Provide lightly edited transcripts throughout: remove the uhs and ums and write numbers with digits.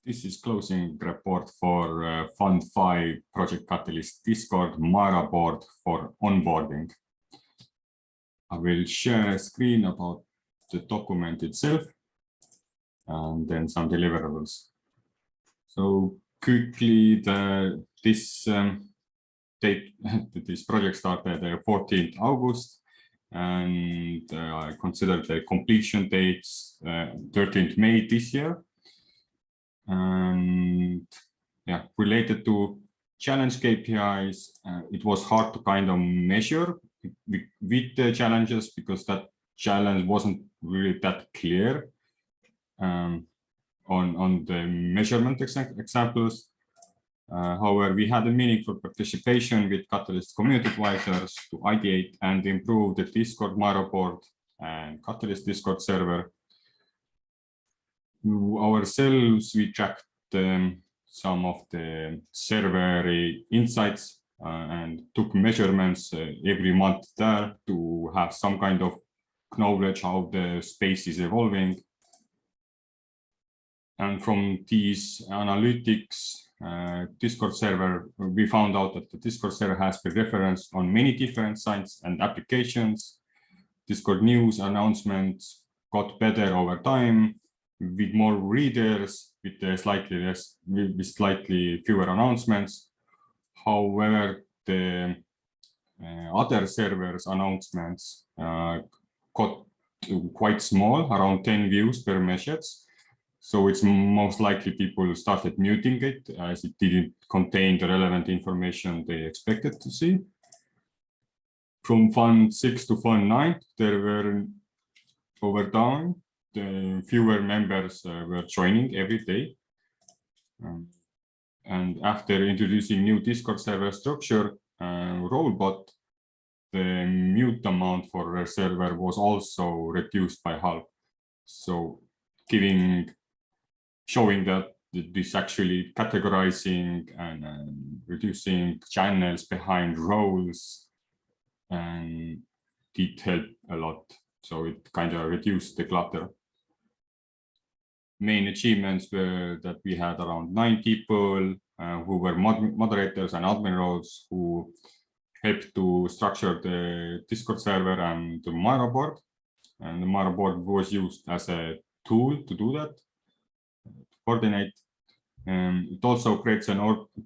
This is closing report for Fund 5 Project Catalyst Discord Miro board for onboarding. I will share a screen about the document itself and then some deliverables. So quickly, this project started 14th August, and I consider the completion dates 13th May this year. And yeah, related to challenge KPIs, it was hard to kind of measure with the challenges because that challenge wasn't really that clear on the measurement examples. However, we had a meaningful participation with Catalyst community advisors to ideate and improve the Discord Miro board and Catalyst Discord server. Ourselves, we tracked some of the server insights and took measurements every month there to have some kind of knowledge how the space is evolving. And from these analytics, Discord server, we found out that the Discord server has been referenced on many different sites and applications. Discord news announcements got better over time with more readers, with slightly fewer announcements. However, the other servers announcements got quite small, around 10 views per message. So it's most likely people started muting it as it didn't contain the relevant information they expected to see. From Fund 6 to Fund 9, there were over time, the fewer members were joining every day. And after introducing new Discord server structure robot, the mute amount for a server was also reduced by half. So showing that this actually categorizing and reducing channels behind roles and did help a lot. So it kind of reduced the clutter. Main achievements were that we had around 9 people who were moderators and admin roles who helped to structure the Discord server and the Miro board. And the Miro board was used as a tool to do that, to coordinate. It also creates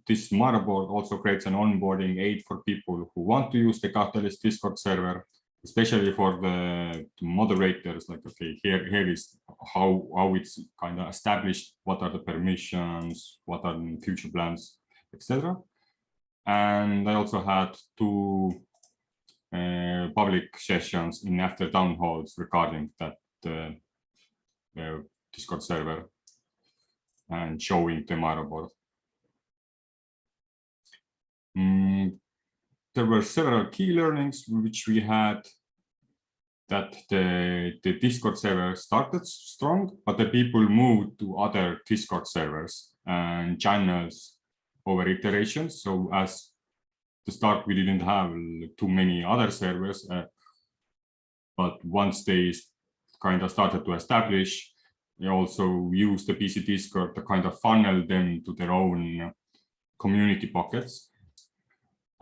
this Miro board also creates an onboarding aid for people who want to use the Catalyst Discord server, especially for the moderators. Like, okay, here is how it's kind of established, what are the permissions, what are the future plans, etc. And I also had 2 public sessions in after town halls regarding that Discord server and showing the Miro board. There were several key learnings which we had, that the Discord server started strong, but the people moved to other Discord servers and channels over iterations. So as to start, we didn't have too many other servers, but once they kind of started to establish, they also used the PC Discord to kind of funnel them to their own community pockets.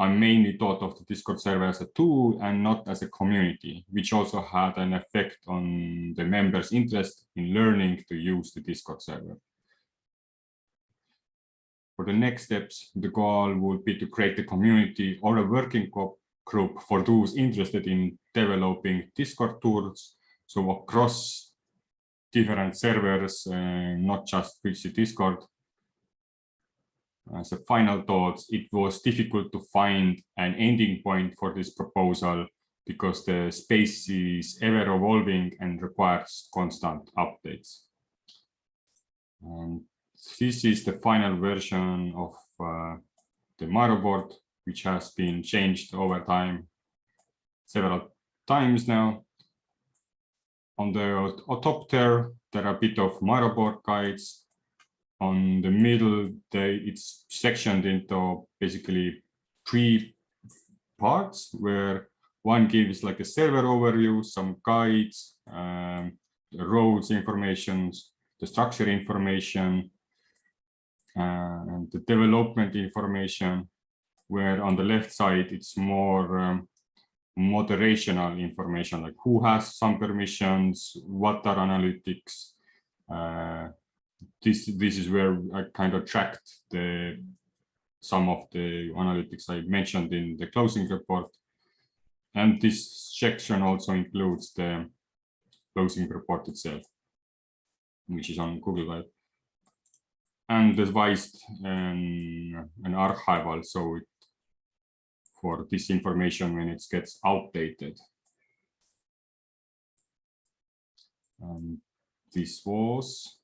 I mainly thought of the Discord server as a tool and not as a community, which also had an effect on the members' interest in learning to use the Discord server. For the next steps, the goal would be to create a community or a working group for those interested in developing Discord tools, so across different servers, not just PC Discord. As a final thoughts, it was difficult to find an ending point for this proposal because the space is ever evolving and requires constant updates. And this is the final version of the Miro board, which has been changed over time several times now. On the top there are a bit of Miro board guides. On the middle, it's sectioned into basically 3 parts, where one gives like a server overview, some guides, the roles information, the structure information, and the development information, where on the left side, it's more moderational information, like who has some permissions, what are analytics. This is where I kind of tracked some of the analytics I mentioned in the closing report. And this section also includes the closing report itself, which is on Google Drive. And devised an archival, so for this information when it gets outdated. This was,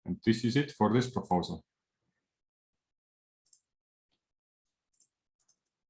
and this is it for this proposal.